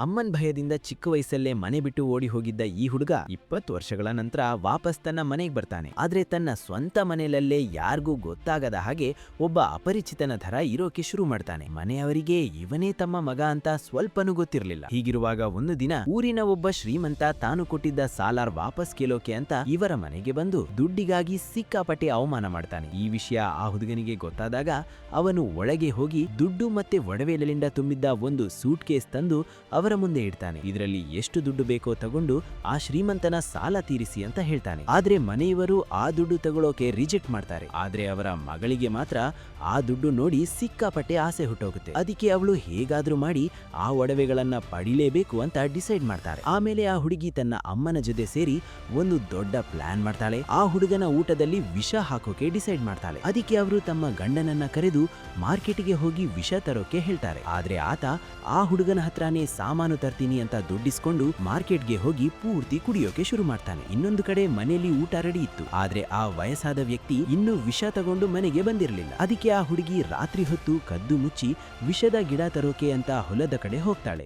ಅಮ್ಮನ್ ಭಯದಿಂದ ಚಿಕ್ಕ ವಯಸ್ಸಲ್ಲೇ ಮನೆ ಬಿಟ್ಟು ಓಡಿ ಹೋಗಿದ್ದ ಈ ಹುಡುಗ 20 ವರ್ಷಗಳ ನಂತರ ವಾಪಸ್ ತನ್ನ ಮನೆಗೆ ಬರ್ತಾನೆ. ಆದ್ರೆ ತನ್ನ ಸ್ವಂತ ಮನೆಯಲ್ಲೇ ಯಾರಿಗೂ ಗೊತ್ತಾಗದ ಹಾಗೆ ಒಬ್ಬ ಅಪರಿಚಿತನ ಥರ ಇರೋಕೆ ಶುರು ಮಾಡ್ತಾನೆ. ಮನೆಯವರಿಗೆ ಇವನೇ ತಮ್ಮ ಮಗ ಅಂತ ಸ್ವಲ್ಪನೂ ಗೊತ್ತಿರಲಿಲ್ಲ. ಹೀಗಿರುವಾಗ ಒಂದು ದಿನ ಊರಿನ ಒಬ್ಬ ಶ್ರೀಮಂತ ತಾನು ಕೊಟ್ಟಿದ್ದ ಸಾಲಾರ್ ವಾಪಸ್ ಕೇಳೋಕೆ ಅಂತ ಇವರ ಮನೆಗೆ ಬಂದು ದುಡ್ಡಿಗಾಗಿ ಸಿಕ್ಕಾಪಟ್ಟೆ ಅವಮಾನ ಮಾಡ್ತಾನೆ. ಈ ವಿಷಯ ಆ ಹುಡುಗನಿಗೆ ಗೊತ್ತಾದಾಗ ಅವನು ಒಳಗೆ ಹೋಗಿ ದುಡ್ಡು ಮತ್ತೆ ಒಡವೆಲಿಂದ ತುಂಬಿದ್ದ ಒಂದು ಸೂಟ್ ಕೇಸ್ ತಂದು ಅವರ ಮುಂದೆ ಇಡ್ತಾನೆ. ಇದರಲ್ಲಿ ಎಷ್ಟು ದುಡ್ಡು ಬೇಕೋ ತಗೊಂಡು ಆ ಶ್ರೀಮಂತನ ಸಾಲ ತೀರಿಸಿ ಅಂತ ಹೇಳ್ತಾನೆ. ಆದ್ರೆ ಮನೆಯವರು ಆ ದುಡ್ಡು ತಗೊಳ್ಳೋಕೆ ರಿಜೆಕ್ಟ್ ಮಾಡ್ತಾರೆ. ಆದ್ರೆ ಅವರ ಮಗಳಿಗೆ ಮಾತ್ರ ಆ ದುಡ್ಡು ನೋಡಿ ಸಿಕ್ಕಾಪಟ್ಟೆ ಆಸೆ ಹುಟ್ಟೋಗುತ್ತೆ. ಅದಕ್ಕೆ ಅವಳು ಹೇಗಾದ್ರೂ ಮಾಡಿ ಆ ಒಡವೆಗಳನ್ನ ಪಡಿಲೇಬೇಕು ಅಂತ ಡಿಸೈಡ್ ಮಾಡ್ತಾರೆ. ಆಮೇಲೆ ಆ ಹುಡುಗಿ ತನ್ನ ಅಮ್ಮನ ಜೊತೆ ಸೇರಿ ಒಂದು ದೊಡ್ಡ ಪ್ಲಾನ್ ಮಾಡ್ತಾಳೆ. ಆ ಹುಡುಗನ ಊಟದಲ್ಲಿ ವಿಷ ಹಾಕೋಕೆ ಡಿಸೈಡ್ ಮಾಡ್ತಾಳೆ. ಅದಕ್ಕೆ ಅವರು ತಮ್ಮ ಗಂಡನನ್ನ ಕರೆದು ಮಾರ್ಕೆಟ್ಗೆ ಹೋಗಿ ವಿಷ ತರೋಕೆ ಹೇಳ್ತಾರೆ. ಆದ್ರೆ ಆತ ಆ ಹುಡುಗನ ಹತ್ರನೇ ಸಾಮಾನು ತರ್ತೀನಿ ಅಂತ ದುಡ್ಡಿಸ್ಕೊಂಡು ಮಾರ್ಕೆಟ್ಗೆ ಹೋಗಿ ಪೂರ್ತಿ ಕುಡಿಯೋಕೆ ಶುರು ಮಾಡ್ತಾನೆ. ಇನ್ನೊಂದು ಕಡೆ ಮನೆಯಲ್ಲಿ ಊಟ ರೆಡಿ ಇತ್ತು. ಆದ್ರೆ ಆ ವಯಸ್ಸಾದ ವ್ಯಕ್ತಿ ಇನ್ನೂ ವಿಷ ತಗೊಂಡು ಮನೆಗೆ ಬಂದಿರಲಿಲ್ಲ. ಅದಕ್ಕೆ ಆ ಹುಡುಗಿ ರಾತ್ರಿ ಹೊತ್ತು ಕದ್ದು ಮುಚ್ಚಿ ವಿಷದ ಗಿಡ ತರೋಕೆ ಅಂತ ಹೊಲದ ಕಡೆ ಹೋಗ್ತಾಳೆ.